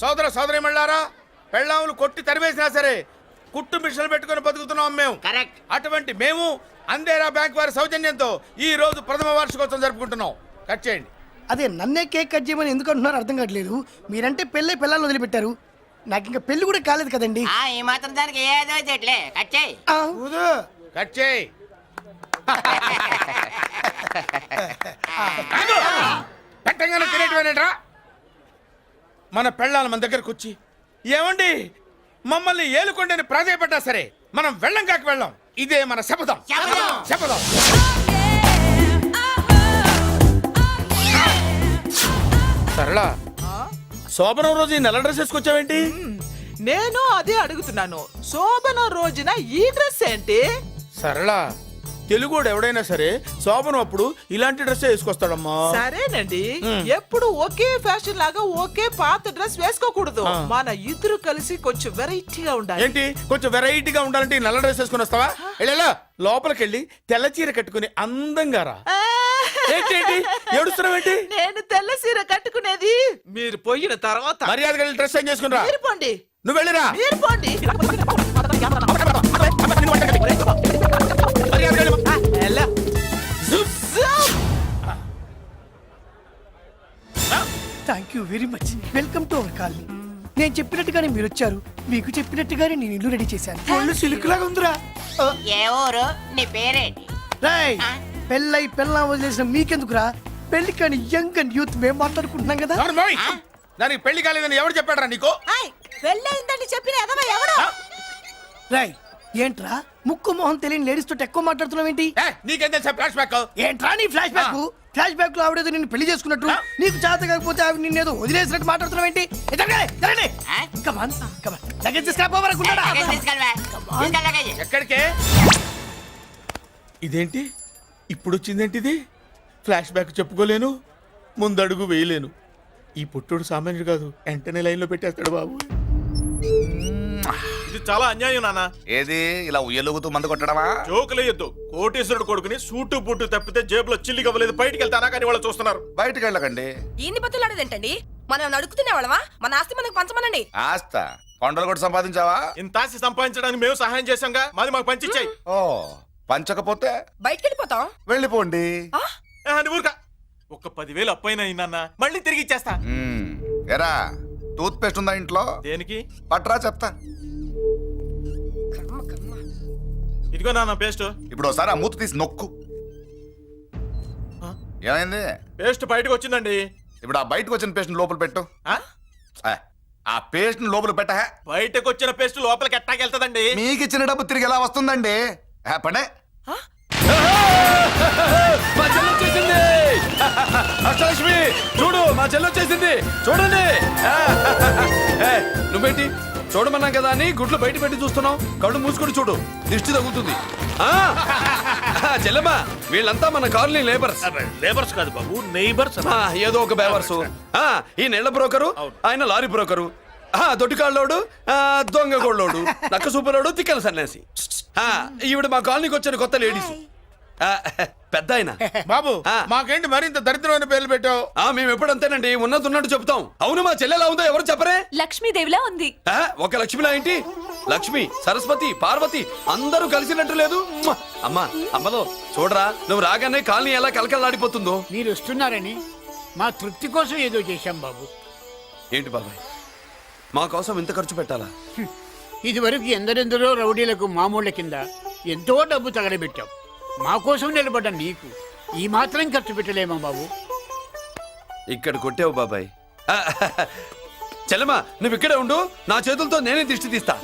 సోదర సోదరిమణులారా, పెళ్ళాములు కొట్టి తరివేసినా సరే కుట్టు మిషన్లు పెట్టుకుని బతుకుతున్నాం మేము. కరెక్ట్. అటువంటి మేము అందేరా బ్యాంక్ వారి సౌజన్యంతో ఈ రోజు ప్రథమ వార్షికోత్సవం జరుపుకుంటున్నాం. కట్ చేయండి. అదే నన్నే కేక్ కట్ చేయమని ఎందుకు అంటున్నారో అర్థం కావట్లేదు. మీరంటే పెళ్ళై పిల్లల్ని వదిలిపెట్టారు, నాకు ఇంకా పెళ్లి కూడా కాలేదు కదండి. ఈ మాత్రం దానికి ఏదో చెట్లే కట్ చేయి. కట్ చేయి. పెట్టంగానే తినేటివేనేట్రా. మన పెళ్ళాలు మన దగ్గరకు వచ్చి ఏమండి మమ్మల్ని ఏలుకొండని ప్రాధాయపడ్డా సరే మనం వెళ్ళం కాక వెళ్ళం. ఇదే మన శపథం. శపథం. సరళ, శోభనం రోజు ఈ నల్ల డ్రెస్ వేసుకొచ్చావేంటి? నేను అదే అడుగుతున్నాను. శోభన రోజున ఈ డ్రెస్ ఏంటి? సరళ, తెలుగుడు ఎవడైనా సరే శోభనం అప్పుడు ఇలాంటి డ్రెస్ వేసుకొస్తాడమ్మా. సరేనండి, ఎప్పుడు ఒకే ఫ్యాషన్ లాగా ఒకే పాత డ్రెస్ వేసుకోకూడదు. మన ఇద్దరు కలిసి కొంచెం వెరైటీగా ఉండాలి. ఏంటి కొంచెం వెరైటీగా ఉండాలంటే ఈ నల్ల డ్రెస్ వేసుకుని వస్తావా? వెళ్ళా లోపలికి వెళ్ళి తెల్ల చీర కట్టుకుని అందంగా రా. ఏంటి ఏడుస్తున్నావేంటి? నేను తెల్ల చీర కట్టుకునేది మీరు పోయిన తర్వాత. మర్యాదగా వెళ్ళి డ్రెస్ చేంజ్ చేసుకుని రా. మీరు పోండి. నువ్వు వెళ్ళిరా. మీరు పోండి. Thank you very much. Welcome to our colony. నేను చెప్పినట్టుగానే మీరు వచ్చారు, మీకు చెప్పినట్టుగానే నేను ఇల్లు రెడీ చేశాను. ఒళ్ళు సిల్క్ లాగా ఉందిరా. ఏ ఊరు? నీ పేరేంటి? రాయ్, పెళ్ళై పెళ్ళం వదిలేసిన మీకెందుకురా? పెళ్లి కాని యంగ్ అండ్ యూత్ మేము మాట్లాడుకుంటున్నాం కదా. దానికి పెళ్లి కాలేదని ఎవరు చెప్పాడరా నీకు? పెళ్ళయిందని చెప్పిన ఎదవ ఎవడు? రాయ్, ఏంట్రా ముక్కు మొహం తెలియని లేడీస్ తోటి ఎక్కువ మాట్లాడుతున్నావు ఏంటి? నీకేం తెలుసా ఫ్లాష్ బ్యాక్? ఏంట్రా నీ ఫ్లాష్ బ్యాక్? ఫ్లాష్ బ్యాక్ లో ఆవిడేదో నిన్ను పెళ్లి చేసుకున్నట్టు, నీకు చేత కాకపోతే ఆవిడ నిన్నేదో వదిలేసినట్టు మాట్లాడుతున్నావు ఏంటి? ఎక్కడికే? ఇదేంటి ఇప్పుడు వచ్చిందేంటి? ఇది ఫ్లాష్ బ్యాక్ చెప్పుకోలేను, ముందడుగు వేయలేను. ఈ పుట్టుడు సామాన్యుడు కాదు, వెంటనే లైన్ లో పెట్టేస్తాడు బాబు. ఇది చాలా అన్యాయం నాన్న. ఏది ఇలా ఉయ్యలుగుతూ మందు కొట్టడమా? జోకులేయొద్దు. కోటేశ్వరుడు కొడుకుని సూటు బూటు తప్పితే జేబులో చిల్లి కవ్వలేదు, బయటికి వెళ్తానా కానీ వాళ్ళు చూస్తున్నారు. బయటకు వెళ్ళకండి. ఈయన్ని బతులాడేదేంటండి? మనం నడుకుతునే వాళ్ళమా? మన ఆస్తి మనకు పంచమనండి. ఆస్త కొండలు కూడా సంపాదించావా? ఇంత ఆస్తి సంపాదించడానికి మేము సహాయం చేశాంగా, మాది మాకు పంచిచ్చాయి. ఓ పంచకపోతే బయటికి వెళ్ళిపోతాం. వెళ్ళిపోండి. ఊరుకా. ఒక 10,000 అప్పైనా నాన్న, మళ్ళీ తిరిగి ఇచ్చేస్తా. ఎరా టూత్ పేస్ట్ ఉందా ఇంట్లో? దేనికి? పట్రా చెప్తా. ఇదిగో నాన్న పేస్ట్. ఇప్పుడు ఒకసారి ఆ మూత తీసి నొక్కు. ఏమైంది? పేస్ట్ బయటకు వచ్చిందండి. ఇప్పుడు ఆ బయటకు వచ్చిన పేస్ట్ లోపల పెట్టు. ఆ పేస్ట్ లోపల పెట్ట. బయటకు వచ్చిన పేస్ట్ లోపలికి ఎట్టాకెళ్తదండి? మీకు ఇచ్చిన డబ్బు తిరిగి ఎలా వస్తుందండి? పడే. మా చెల్లొచ్చేసింది. అష్టలక్ష్మి చూడు, మా చెల్లొచ్చేసింది చూడండి. నువ్వేంటి చూడమన్నాం కదా అని గుడ్లు బయట పెట్టి చూస్తున్నావు? కళ్ళు మూసుకొని చూడు, దిష్టి తగ్గుతుంది. చెల్లెమ్మా, వీళ్ళంతా మన కాలనీ లేబర్స్. లేబర్స్ కాదు బాబు, నైబర్స్. ఏదో ఒక బేవర్సు. ఈ నెల బ్రోకరు, ఆయన లారీ బ్రోకరు, దొడ్డికాళ్ళోడు, దొంగ గోళ్ళోడు, నక్క సూపరోడు, తిక్కల సన్యాసి. ఈవిడ మా కాలనీకి వచ్చిన కొత్త లేడీస్. పెద్ద ఆయన. బాబు మాకేంటి మరింత దరిద్రమైన పేర్లు పెట్టావు? మేము ఎప్పుడంతేనండి, ఉన్నది ఉన్నట్టు చెప్తాం. అవును, మా చెల్లెలా ఉందో ఎవరు చెప్పరే? లక్ష్మీదేవిలా ఉంది. ఒక లక్ష్మిలా ఏంటి? లక్ష్మి, సరస్వతి, పార్వతి అందరూ కలిసినట్టు లేదు. అమ్మా, అమ్మలో చూడరా, నువ్వు రాగానే కాలనీ ఎలా కలకలాడిపోతుందో. మీరు వస్తున్నారని మా తృప్తి కోసం ఏదో చేశాం బాబు. ఏంటి బాబాయ్, మా కోసం ఇంత ఖర్చు పెట్టాలా? ఇదివరకు ఎందరెందరో రౌడీలకు మామూళ్ళ కింద ఎంతో డబ్బు తగలబెట్టాం. మా కోసం నిలబడ్డ నీకు ఈ మాత్రం ఖర్చు పెట్టలేమా బాబు? ఇక్కడ కొట్టావు బాబాయ్. చెల్లెమ్మా, నువ్వు ఇక్కడే ఉండు, నా చేతులతో నేనే దిష్టి తీస్తా.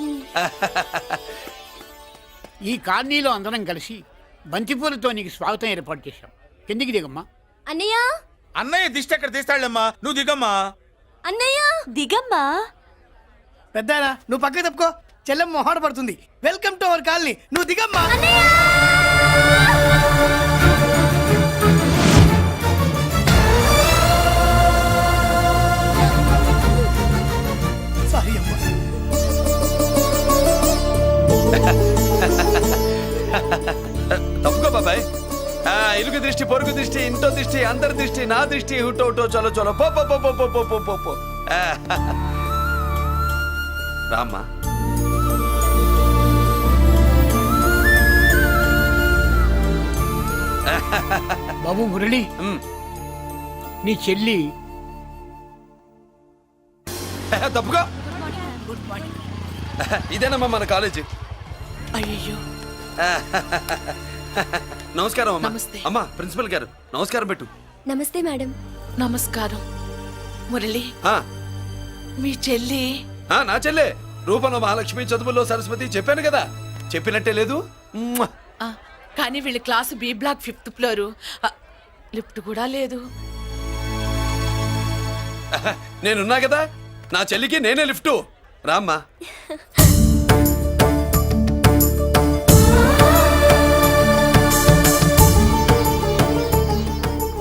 ఈ కాలనీలో అందరం కలిసి బంతిపూలతో నీకు స్వాగతం ఏర్పాటు చేశాం. కిందికి దిగమ్మా. అన్నయ్య. అన్నయ్య దిష్టి ఎక్కడ తీస్తాడమ్మా, నువ్వు దిగమ్మా. అన్నయ్య దిగమ్మా. పెద్దాయనా, నువ్వు పక్కకి తప్పుకో, చెల్లెమ్మ మొహాట పడుతుంది. వెల్కమ్ టు అవర్ కాలనీ, నువ్వు దిగమ్మా. సారీ అమ్మా. తప్పుకో బాబాయ్. ఇరుగు దృష్టి, పొరుగు దృష్టి, ఇంటో దృష్టి, అందరి దృష్టి, నా దృష్టి, హుటో హుటో, చలో చలో, పో పో పో పో పో పో పో పో. రామ్మా. బాబు మురళి, మ్. నీ చెల్లి తప్పుగా. ఇదేనమ్మా మన కాలేజీ. అయ్యో నమస్కారం అమ్మా. నమస్తే. అమ్మా ప్రిన్సిపల్ గారు నమస్కారం పెట్టు. నమస్తే మేడం. నమస్కారం. మురళి, ఆ, మీ చెల్లి నా చెల్లె రూపంలో మహాలక్ష్మి, చదువుల్లో సరస్వతి. చెప్పాను కదా, చెప్పినట్టే లేదు. మ్మ్. ఆ, కానీ వీళ్ళ class B block 5th floor. Lift కూడా లేదు. నేనున్నా కదా, నా చెల్లికి నేనే లిఫ్ట్. రామ్మా.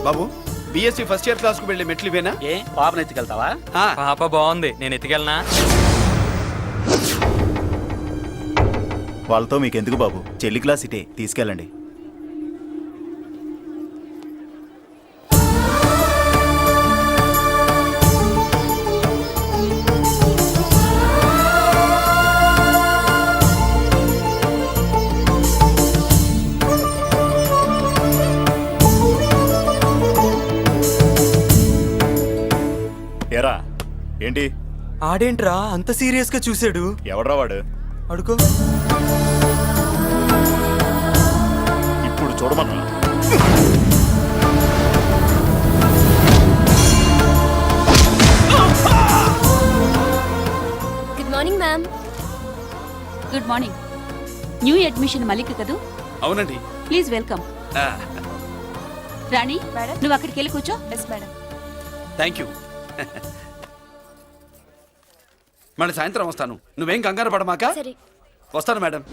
బాబు, బిఎస్సి ఫస్ట్ ఇయర్ క్లాస్ కు వెళ్ళి మెట్లు ఇవేనా? ఏ పాపను ఎత్తుకెళ్తావా? ఆ, పాప బాగుంది, నేను ఎత్తుకెళ్ళనా? వాళ్ళతో మీకెందుకు బాబు, చెల్లి క్లాస్ ఇటే, తీసుకెళ్ళండి. ఎరా ఏంటి? ఆడేంట్రా అంత సీరియస్ గా చూసాడు? ఎవడ్రా వాడు? అడుకో. ఇప్పుడు చూడమన్నా. Good morning ma'am. Good morning. New admission Malik కదూ? అవునండి. Please welcome. ఆ, రాణి, నువ్వు అక్కడికి వెళ్ళి కూర్చో. Yes madam. Thank you. మళ్ళీ సాయంత్రం వస్తాను, నువ్వేం కంగారు పడమాక. సరే. వస్తాను మేడం.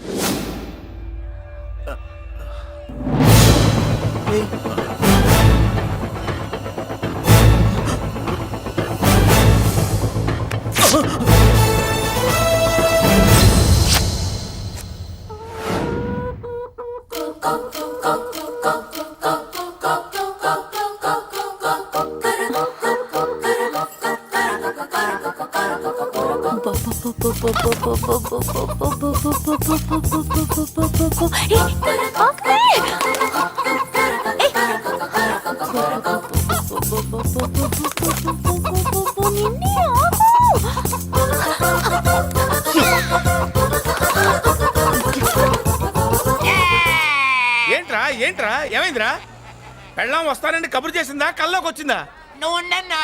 ఏంట్రా ఏంట్రా ఏమైందిరా? పెళ్ళాం వస్తానండి కబురు చేసిందా, కల్లోకి వచ్చిందా? నువ్వు ఉండన్నా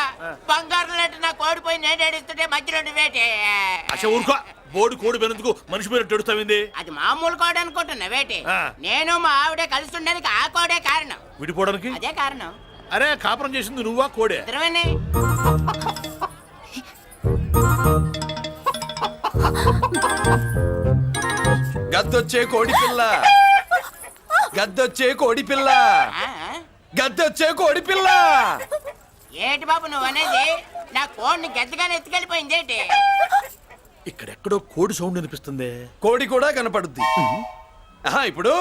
బంగారం లాంటి నా కోడిపోయి నేను ఏడుస్తుంటే మధ్యలో నువ్వేటే. అసలు ఊరుకో, బోర్డు కోడి పెనందుకు మనిషి పేరు ఎడుస్తావింది. అది మామూలు కోడి అనుకుంటున్నా వేటి. ఆ. నేను మా ఆవిడే కలిసి ఉండడానికి ఆ కోడే కారణం. విడిపోవడానికి? అదే కారణం. అరే కాపురం చేసింది నువ్వా కోడే? ఇద్దరమేనే. గద్దొచ్చే కోడి పిల్ల, గద్దొచ్చే కోడి పిల్ల, ఆ? గద్దొచ్చే కోడి పిల్ల. ఏటి బాబు నువ్వు అనేది? నా కోడిని గద్దగానే ఎత్తుకెళ్ళిపోయింది ఏంటి? ఇక్కడెక్కడో కోడి సౌండ్ అనిపిస్తుంది. కోడి కూడా కనపడుద్ది. ఆహా, ఇప్పుడు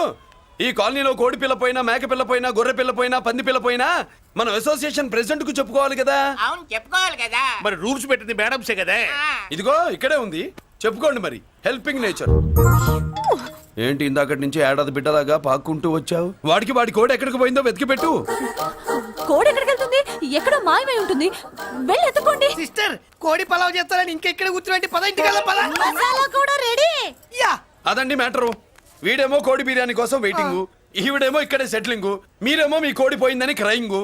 ఈ కాలనీలో కోడి పిల్ల పోయినా, మేక పిల్ల పోయినా, గొర్రె పిల్ల పోయినా, పంది పిల్ల పోయినా మనం అసోసియేషన్ ప్రెసిడెంట్ కు చెప్పుకోవాలి కదా. అవును చెప్పుకోవాలి కదా. మరి రూల్స్ పెట్టింది మేడంసే కదా. ఆ. ఇదిగో ఇక్కడే ఉంది, చెప్పుకోండి మరి. Helping nature. ఏంటి ఇందాకటి నుంచి ఏడాది బిడ్డలాగా పాక్కుంటూ వచ్చావు? వాడికి వాడి కోడి ఎక్కడికి పోయిందో వెతికి పెట్టు. కోడి ఎక్కడికి వెళ్తుంది? ఎక్కడో మాయమై ఉంటుంది. వెళ్ళి ఎత్తుకోండి. సిస్టర్, కోడి పలావ్ చేస్తారని ఇంకెక్కడ కూర్చోండి. పద ఇంటికి పద. మసాలా కూడా రెడీ. యా. అదండి మ్యాటరు. వీడేమో కోడి బిర్యానీ కోసం వెయిటింగ్, ఈవిడేమో ఇక్కడే సెటిలింగ్, మీరేమో మీ కోడి పోయిందని క్రయింగ్.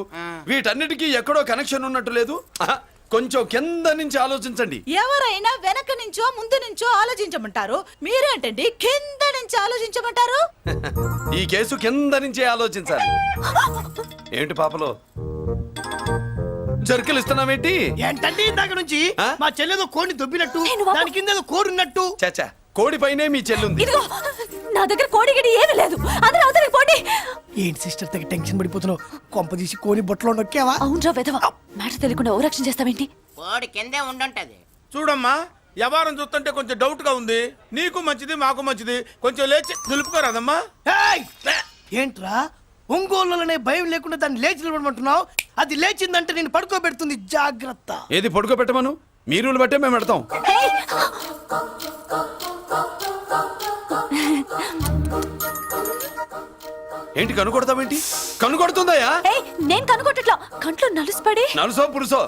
వీటన్నిటికీ ఎక్కడో కనెక్షన్ ఉన్నట్టు లేదు. ఆహా, కొంచెం కింద నుంచి ఆలోచించండి. ఎవరైనా వెనక నుంచో ముందు నుంచో ఆలోచించమంటారు, మీరేంటండి కింద నుంచి ఆలోచించమంటారు? ఈ కేసు కింద నుంచే ఆలోచించాలి. ఏంటి పాపలో జర్కలు ఇస్తున్నావేంటి? ఏంటంటే ఇందాక నుంచి ఆ? మా చెల్లెదో కోడిని దొబ్బినట్టు, నేను బాబు. దాని కింద ఏదో కోడి ఉన్నట్టు. చాచా, కోడి పైనే మీ చెల్లుంది. ఇదిగో నా దగ్గర కోడి గిడి ఏమీ లేదు. అందరూ అవతలికి పోండి. ఏంటి సిస్టర్ తెగ టెన్షన్ పడిపోతున్నావు? కొంప తీసి కోడి బొట్టలో నొక్కావా? అవునరా వెధవ, మ్యాటర్ తెలియకుండా ఓ రక్షణ చేస్తావేంటి? కోడి కిందే ఉండుంటది. చూడమ్మా, వ్యవహారం చూస్తుంటే కొంచెం డౌట్ గా ఉంది. నీకు మంచిది, మాకు మంచిది. కొంచెం లేచి నిలుపుకోరాదమ్మా. ఏయ్! ఏంట్రా ఒంగోలులోనే భయం లేకుండా దాన్ని లేచి నిలబడమంటున్నావు? అది లేచిందంటే నేను పడుకోబెడుతుంది. జాగ్రత్త. ఏది పడుకోబెట్టమను? మీ రూల్ బట్టే మేము పెడతాం. హే! ఏంటి కనుకొడతావేంటి? కనుకొడుతుందయ్యా? నేను కనుగొట్టట్లా కంట్లో నలుసుపడి నలుసో పురుసో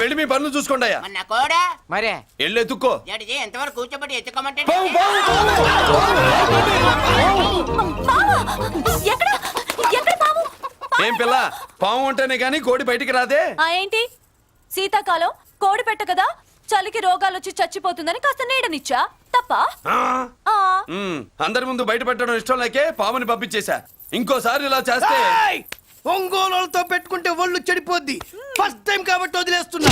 వెళ్ళి మీ పనులు చూసుకోండి అయ్యా. మన కోడా మరే వెళ్ళి ఎత్తుక్కో. జడిజీ ఎంతవరకు కూర్చోబెట్టి ఎత్తుకోమంటే ఎక్కడ ఎక్కడ పాము ఏం పిల్ల, పాము ఉంటేనే గాని కోడి బయటికి రాదే. ఏంటి శీతాకాలం కోడి పెట్ట కదా చలికి రోగాలు వచ్చి చచ్చిపోతుందని కాస్త నీడనిచ్చా తప్ప అందరి ముందు బయట పెట్టడం ఇష్టం లేకే పాముని పంపించేశా. ఇంకోసారి ఇలా చేస్తే ఒంగోలుతో పెట్టుకుంటే ఒళ్ళు చెడిపోద్ది. ఫస్ట్ టైం కాబట్టి వదిలేస్తున్నా.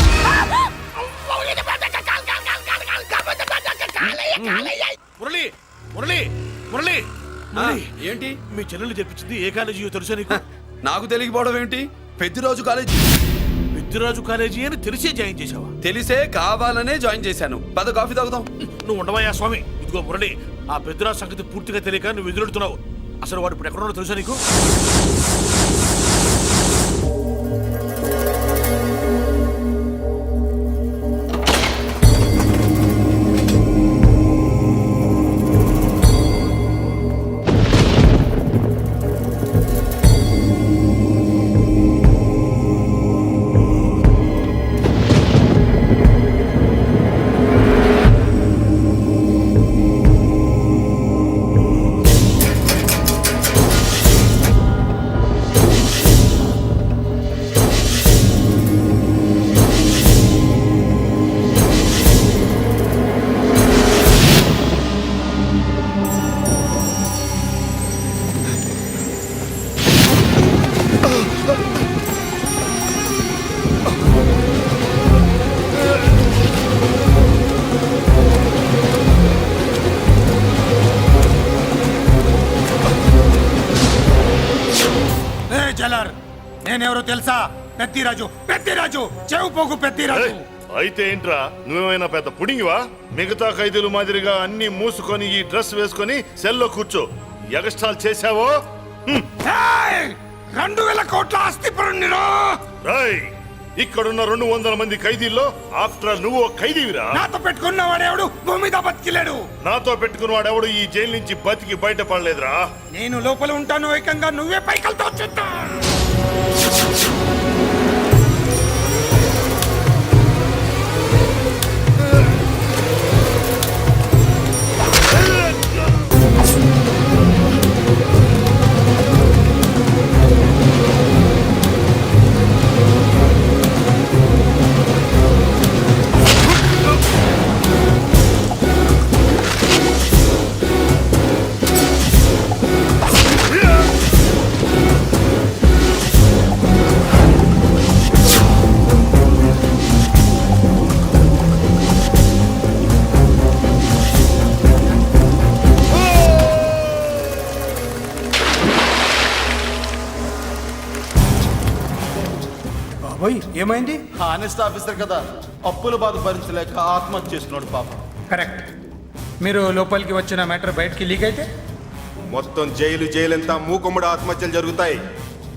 మురళి మురళి మురళి ఆ, ఏంటి మీ చెల్లెలు చెప్పించింది ఏ కాలేజీ తెలుసా నీకు? నాకు తెలియకపోవడం ఏంటి? పెద్దిరాజు కాలేజీ. పెద్దిరాజు కాలేజీ అని తెలిసే జాయిన్ చేసావా? తెలిసే కావాలనే జాయిన్ చేశాను. పద కాఫీ తాగుదాం. నువ్వు ఉండవయ్యా స్వామి. ఇదిగో మురళి, ఆ పెద్దిరాజు సంగతి పూర్తిగా తెలియక నువ్వు ఎదురెడుతున్నావు. అసలు వాడు ఇప్పుడు ఎక్కడున్నాడో తెలుసా నీకు? నేనెవరో తెలుసా? పెద్దిరాజు, పెద్దిరాజు, చెవు పోగు పెద్దిరాజు. అయితే ఏంట్రా, నువ్వేమైనా పెద్ద పుడింగివా? మిగతా ఖైదీలు మాదిరిగా అన్ని మూసుకొని ఈ డ్రెస్ వేసుకొని సెల్లో కూర్చో. ఎగస్ట్రాల్ చేశావో 2,000 కోట్ల ఆస్తి పరుణ్ణిరో. ఇక్కడున్న 200 మంది ఖైదీల్లో ఆఫ్టర్ నువ్వు ఒక ఖైదీవిరా. నాతో పెట్టుకున్న వాడెవడు భూమి మీద బతికిలేడు. నాతో పెట్టుకున్న వాడెవడు ఈ జైలు నుంచి బతికి బయటపడలేదురా. నేను లోపల ఉంటాను, ఏకంగా నువ్వే పైకలతో చూస్తా. ఏమైంది? హానెస్ట్ ఆఫీసర్ కదా, అప్పుల బాధ భరించలేక ఆత్మహత్య చేసుకున్నాడు పాపం. కరెక్ట్. మీరు లోపలికి వచ్చిన మ్యాటర్ బయటికి లీక్ అయితే మొత్తం జైలంతా మూకుమ్మడి ఆత్మహత్యలు జరుగుతాయి.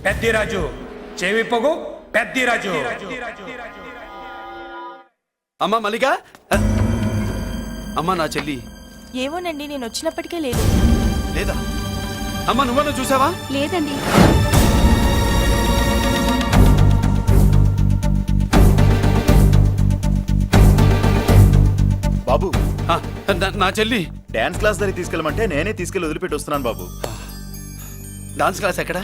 పెద్దిరాజు, చెవి పొగు పెద్దిరాజు. అమ్మా మల్లిక, అమ్మా నా చెల్లి ఏమోనండి నేను వచ్చినప్పటికే లేదు. లేదా? అమ్మా నువ్వన్నా చూసావా? లేదండి. బాబు, నా చెల్లి డాన్స్ క్లాస్ దగ్గర తీసుకెళ్ళమంటే నేనే తీసుకెళ్ళి వదిలిపెట్టి వస్తున్నాను బాబు. డాన్స్ క్లాస్ ఎక్కడ?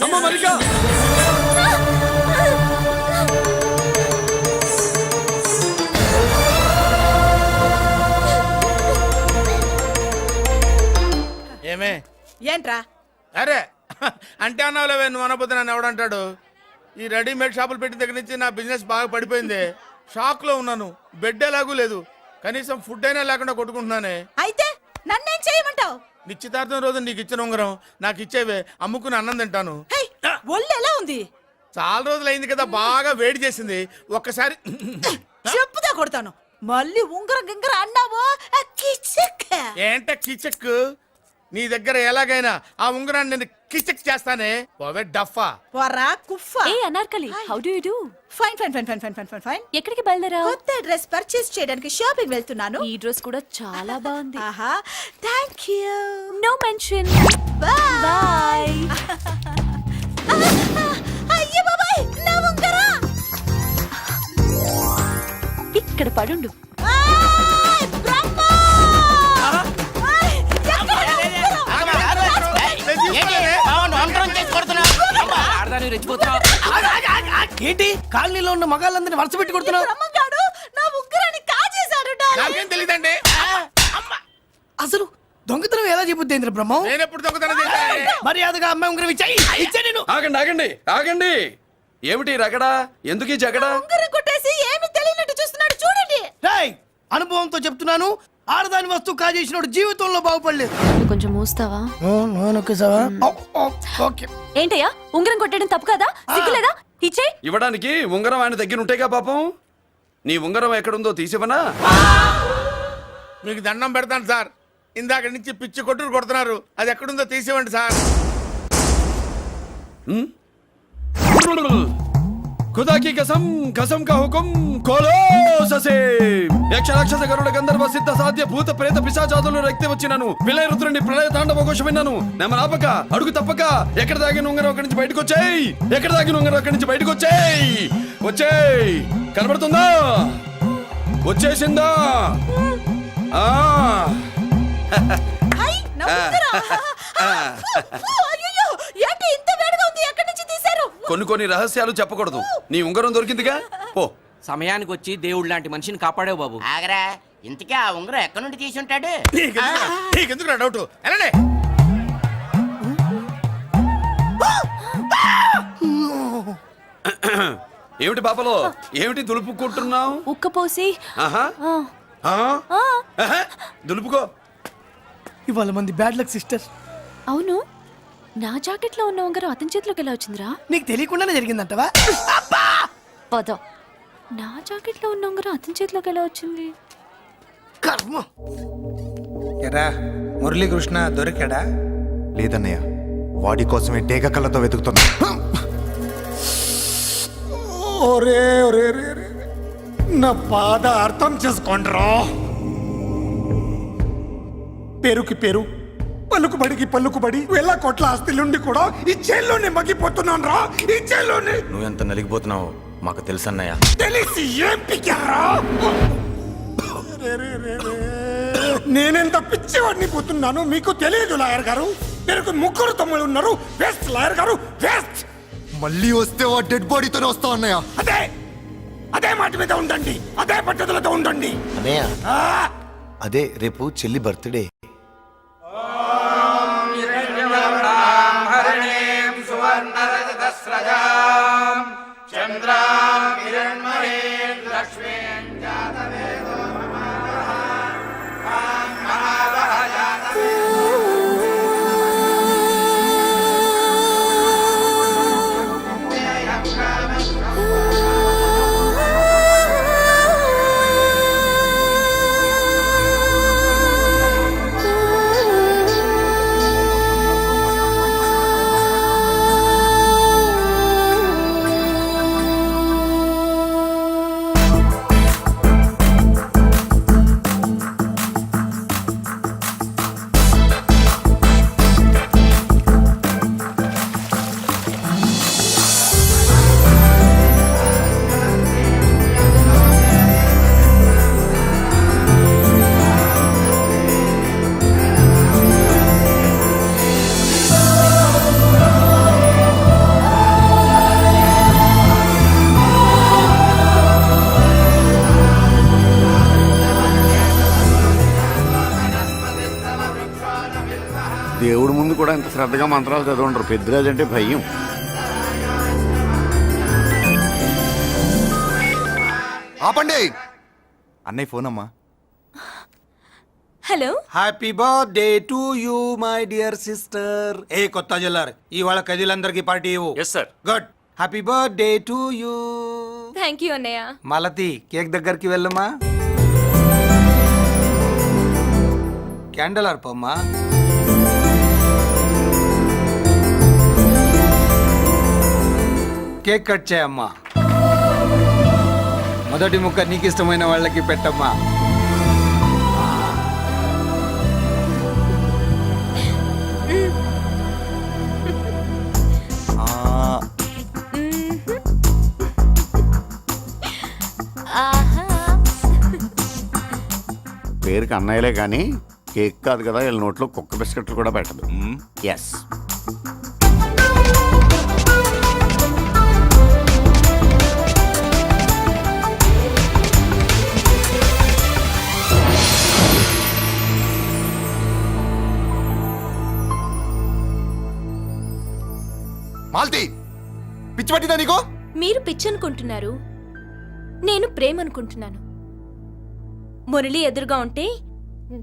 అమ్మ మల్లిక, ఏమే? ఏంట్రా? అరే అంటే అన్నావులేవే, నువ్వు అనబోతే నన్ను ఎవడంటాడు? ఈ రెడీమేడ్ షాపులు పెట్టిన దగ్గర నుంచి నా బిజినెస్ బాగా పడిపోయింది. షాక్ లో ఉన్నాను. బెడ్ ఎలాగూ లేదు, కనీసం ఫుడ్ అయినా లేకుండా కొట్టుకుంటున్నానే. అయితే నన్నేం చేయమంటావు? నిశ్చితార్థం రోజు నీకు ఇచ్చిన ఉంగరం నాకు ఇచ్చేవే, అమ్ముకుని అన్నం తింటాను. ఒళ్ళు ఎలా ఉంది? చాలా రోజులు అయింది కదా, బాగా వేడి చేసింది. ఒక్కసారి చెప్పుదా కొడతాను. మళ్ళీ ఉంగరం గింగర అన్నావు కిచక్. ఏంట కిచక్? నీ దగ్గర ఎలాగైనా ఆ ఉంగరాన్ని నేను కిచక్ చేస్తానే. పోవే డఫా. పొరా కుఫా. ఏ Anarkali, how do you do? Fine fine fine fine fine fine fine fine. ఎక్కడికి బయలుదేరా? కొత్త డ్రెస్ పర్చేస్ చేయడానికి షాపింగ్ వెళ్తున్నాను. ఈ డ్రెస్ కూడా చాలా బాగుంది. ఆహా, thank you. No mention. Bye. Bye. అయ్యో బాబాయ్, నా ఉంగరం. ఇక్కడ పడుండు. ఆయ్, బ్రహ్మ! ఆయ్, ఎక్కడ నా ఉంగరం? ఏంటి బావని ఒంటరం చేసి కొడుతున్నావు? ఏంటి కాలనీలో ఉన్న మగాళ్ళందరినీ వరుస పెట్టి కొడుతున్నావు? బ్రహ్మంగాడు నా ఉంగరాన్ని కాజేశాడు డాడీ. నాకేం తెలియదండి. అసలు దొంగతనం ఎలా చెబుద్ది బ్రహ్మం? నేను ఎప్పుడు దొంగతనం చేశాను? మర్యాదగా అమ్మాయి ఉంగరం ఇచ్చాయి. ఇచ్చా నేను. ఆగండి ఆగండి ఆగండి. ఏమిటి రగడా? ఎందుకు ఈ జగడా? ఉంగరం కొట్టేసి ఏమీ తెలియనట్టు చూస్తున్నాడు చూడండి. రేయ్, అనుభవంతో చెప్తున్నాను, ఆడదాని వస్తువు కాజేసినోడు జీవితంలో బాగుపడలేదు. కొంచెం మూస్తావా? ఓకే. ఏంటయ్యా, ఉంగరం కొట్టడం తప్పు కదా? సిగ్గులేదా? ఇచ్చే. ఇవ్వడానికి ఉంగరం ఆయన దగ్గర ఉంటేగా పాపం. నీ ఉంగరం ఎక్కడుందో తీసివనా? మీకు దండం పెడతాను సార్. ఇందాక నుంచి పిచ్చి కొట్టుడు కొడుతున్నారు. అది ఎక్కడుందో తీసివ్వండి సార్. खुदा की कसम कसम का हुकुम खोलो ससे యక్ష రాక్షస గరుడ గంధర్వ సిద్ధ సాధ్య భూత ప్రేత పిశాచాదులు రక్తి వచ్చినాను విలయ రుద్రుని ప్రళయ తాండవ ఘోష విన్నాను. నెమలాపక అడుగు తప్పక ఎక్కడ దాగిన ఉంగరం అక్కడి నుంచి బయటకు వచ్చేయ్. ఎక్కడ దాగిన ఉంగరం అక్కడి నుంచి బయటకు వచ్చేయ్. వచ్చేయ్. కనబడుతుందా? వచ్చేసిందా? హై, నా ఉంగరం. అయ్యో, ఏంటి ఇంత వేడిగా ఉంది? ఎక్కడి నుంచి తీశారు? కొన్ని రహస్యాలు చెప్పకూడదు. నీ ఉంగరం దొరికిందిగా, పో. సమయానికి వచ్చి దేవుడు లాంటి మనిషిని కాపాడావు బాబు. ఆగరా, ఇంతకీ ఆ ఉంగరం ఎక్కడి నుండి తీసి ఉంటాడు? నీకెందుకు డౌట్? ఎలానే ఏమిటి పాపలో, ఏమిటి దులుపుకుంటున్నావు? ఉక్కపోసి. ఆహా. ఆహా. దులుపుకో. ఇవాళ మంది బ్యాడ్ లక్ సిస్టర్. అవును, నా జాకెట్ లో ఉన్న ఉంగరం అతని చేతిలోకి ఎలా వచ్చిందిరా? నీకు తెలియకుండానే జరిగిందంటవా? పద. నా జాకెట్ లో ఉన్న ఉంగరం అతని చేతిలోకి ఎలా వచ్చింది? కర్మ. ఎరా మురళీకృష్ణ దొరికాడా? లేదన్నయ్య, వాడి కోసమే డేగ కళ్ళతో వెతుకుతున్నా. ఒరే ఒరే రే రే, నా బాధ అర్థం చేసుకోండిరా. పేరుకి పేరు, పలుకుబడికి పలుకుబడి, వేల కోట్ల ఆస్తిలుండి కూడా ఈ జైల్లోనే మగ్గిపోతున్నాను రా. ఈ జైల్లోనే. నువ్వెంత నలిగిపోతున్నావు మాకు తెలుసన్నయ్య. తెలిసి ఏం పిక్కారా? నేనెంత పిచ్చివాడిని పోతున్నాను మీకు తెలియదు లాయర్ గారు. మీరు ముగ్గురు తమ్ముళ్ళు ఉన్నారు. వేస్ట్ లాయర్ గారు, వేస్ట్. మళ్ళీ వస్తే ఆ డెడ్ బాడీతోనే వస్తావు అన్నయ్య. అదే మాట మీద ఉండండి, అదే పద్ధతులతో ఉండండి. అన్నయ్య, అదే రేపు చెల్లి బర్త్డే. దేవుడి ముందు కూడా ఇంత శ్రద్ధగా మంత్రాలు చదవంటారు. పెద్దరాజు అంటే భయం. ఆపండి. అన్నయ్య ఫోన్ అమ్మా. Hello. Happy birthday to you my dear sister. ఏ కొత్త జిల్లార్, ఇవాళ కదిలందరికీ పార్టీ ఇవ్వు. Yes sir. Good. Happy birthday to you. Thank you అన్నయ్య. మాలతి, కేక్ దగ్గరికి వెళ్ళమ్మా. క్యాండల్ అర్పమ్మా. కేక్ కట్ చేయమ్మా. మొదటి ముక్క నీకు ఇష్టమైన వాళ్ళకి పెట్టమ్మా. పేరుకి అన్నయ్యలే కానీ కేక్ కాదు కదా వీళ్ళ నోట్లో కుక్క బిస్కెట్లు కూడా పెట్టదు. ఎస్. మాల్తి పిచ్చి పట్టిందా నీకు? మీరు పిచ్చి అనుకుంటున్నారు, నేను ప్రేమ అనుకుంటున్నాను. మురళి ఎదురుగా ఉంటే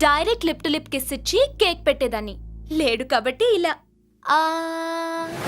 direct lip to lip kiss ఇచ్చి కేక్ పెట్టేదాన్ని. లేడు కాబట్టి ఇలా